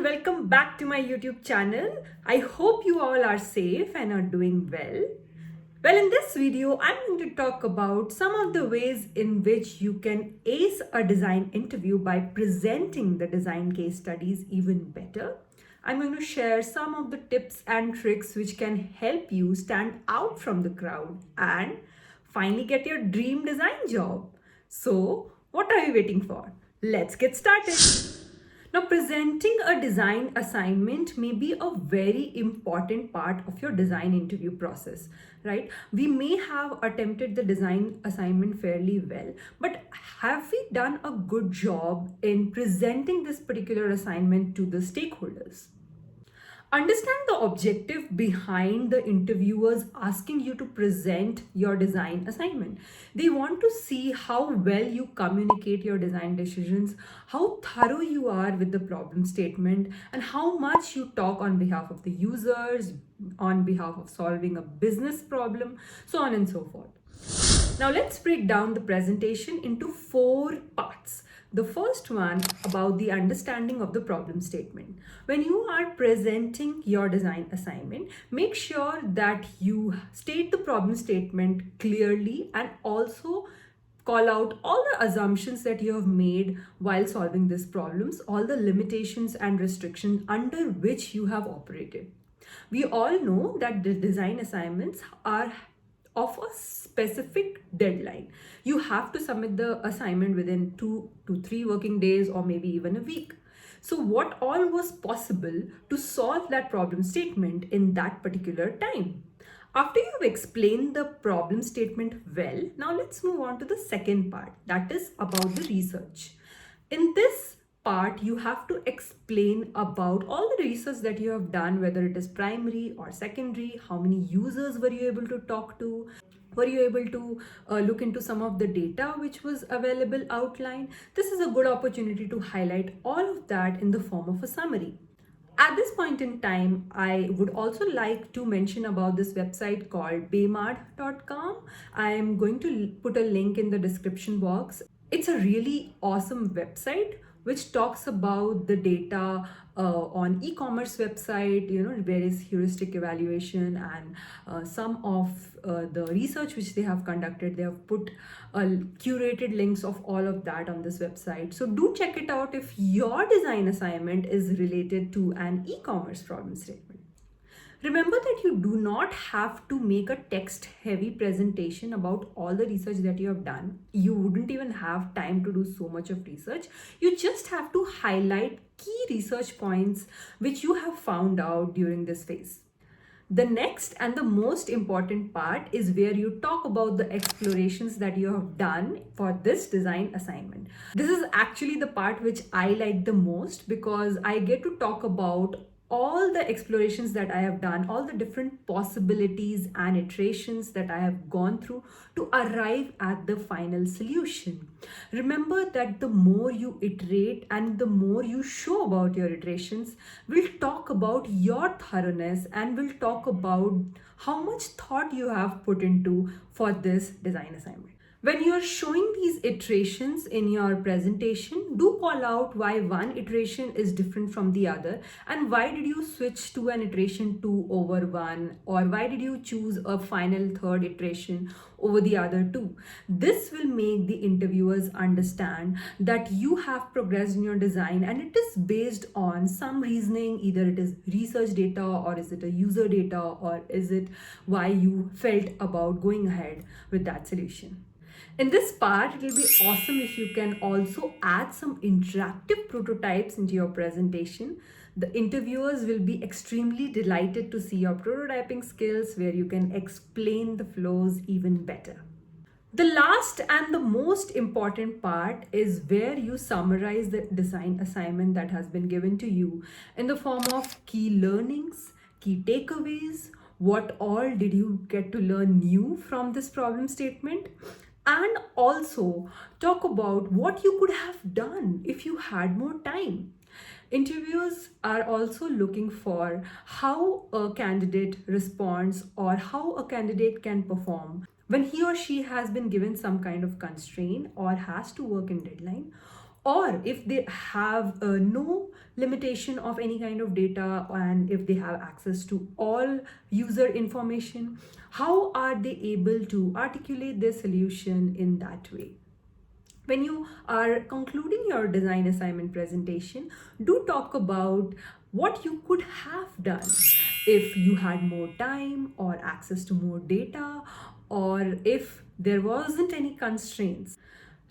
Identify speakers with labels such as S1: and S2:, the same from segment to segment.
S1: welcome back to my YouTube channel. I hope you all are safe and are doing well. Well, in this video, I'm going to talk about some of the ways in which you can ace a design interview by presenting the design case studies even better. I'm going to share some of the tips and tricks which can help you stand out from the crowd and finally get your dream design job. So, what are you waiting for? Let's get started. Now, presenting a design assignment may be a very important part of your design interview process, right? We may have attempted the design assignment fairly well, but have we done a good job in presenting this particular assignment to the stakeholders? Understand the objective behind the interviewers asking you to present your design assignment. They want to see how well you communicate your design decisions, how thorough you are with the problem statement, and how much you talk on behalf of the users, on behalf of solving a business problem, so on and so forth. Now let's break down the presentation into 4 parts. The first one about the understanding of the problem statement. When you are presenting your design assignment, make sure that you state the problem statement clearly and also call out all the assumptions that you have made while solving these problems, all the limitations and restrictions under which you have operated. We all know that the design assignments are of a specific deadline. You have to submit the assignment within 2 to 3 working days or maybe even a week. So what all was possible to solve that problem statement in that particular time? After you've explained the problem statement well, now let's move on to the second part, that is about the research. In this part, you have to explain about all the research that you have done, whether it is primary or secondary, how many users were you able to talk to, were you able to look into some of the data which was available outline. This is a good opportunity to highlight all of that in the form of a summary. At this point in time, I would also like to mention about this website called baymard.com. I am going to put a link in the description box. It's a really awesome website which talks about the data on e-commerce website, various heuristic evaluation and some of the research which they have conducted. They have put curated links of all of that on this website. So do check it out if your design assignment is related to an e-commerce problem statement. Remember that you do not have to make a text heavy presentation about all the research that you have done. You wouldn't even have time to do so much of research. You just have to highlight key research points which you have found out during this phase. The next and the most important part is where you talk about the explorations that you have done for this design assignment. This is actually the part which I like the most because I get to talk about all the explorations that I have done, all the different possibilities and iterations that I have gone through to arrive at the final solution. Remember that the more you iterate and the more you show about your iterations, we'll talk about your thoroughness and we'll talk about how much thought you have put into for this design assignment. When you are showing these iterations in your presentation, do call out why one iteration is different from the other and why did you switch to an iteration 2 over 1, or why did you choose a final third iteration over the other 2. This will make the interviewers understand that you have progressed in your design and it is based on some reasoning. Either it is research data or is it a user data or is it why you felt about going ahead with that solution. In this part, it will be awesome if you can also add some interactive prototypes into your presentation. The interviewers will be extremely delighted to see your prototyping skills where you can explain the flows even better. The last and the most important part is where you summarize the design assignment that has been given to you in the form of key learnings, key takeaways, what all did you get to learn new from this problem statement, and also talk about what you could have done if you had more time. Interviewers are also looking for how a candidate responds or how a candidate can perform when he or she has been given some kind of constraint or has to work in deadline, or if they have no limitation of any kind of data, and if they have access to all user information, how are they able to articulate their solution in that way? When you are concluding your design assignment presentation, do talk about what you could have done if you had more time or access to more data, or if there wasn't any constraints.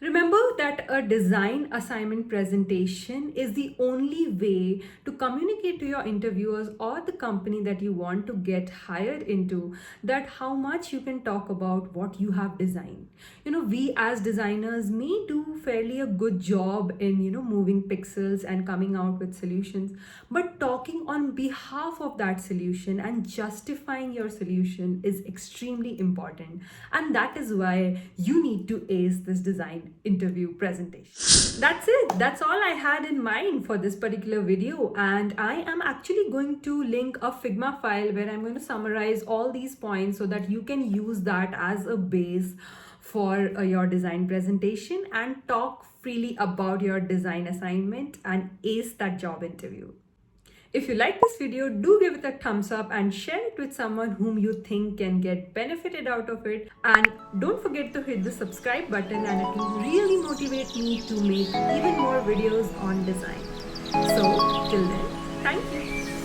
S1: Remember that a design assignment presentation is the only way to communicate to your interviewers or the company that you want to get hired into that how much you can talk about what you have designed. We as designers may do fairly a good job in, moving pixels and coming out with solutions, but talking on behalf of that solution and justifying your solution is extremely important. And that is why you need to ace this design interview presentation. That's it. That's all I had in mind for this particular video. And I am actually going to link a Figma file where I'm going to summarize all these points so that you can use that as a base for your design presentation and talk freely about your design assignment and ace that job interview. If you like this video, do give it a thumbs up and share it with someone whom you think can get benefited out of it. And don't forget to hit the subscribe button, and it will really motivate me to make even more videos on design. So till then, thank you.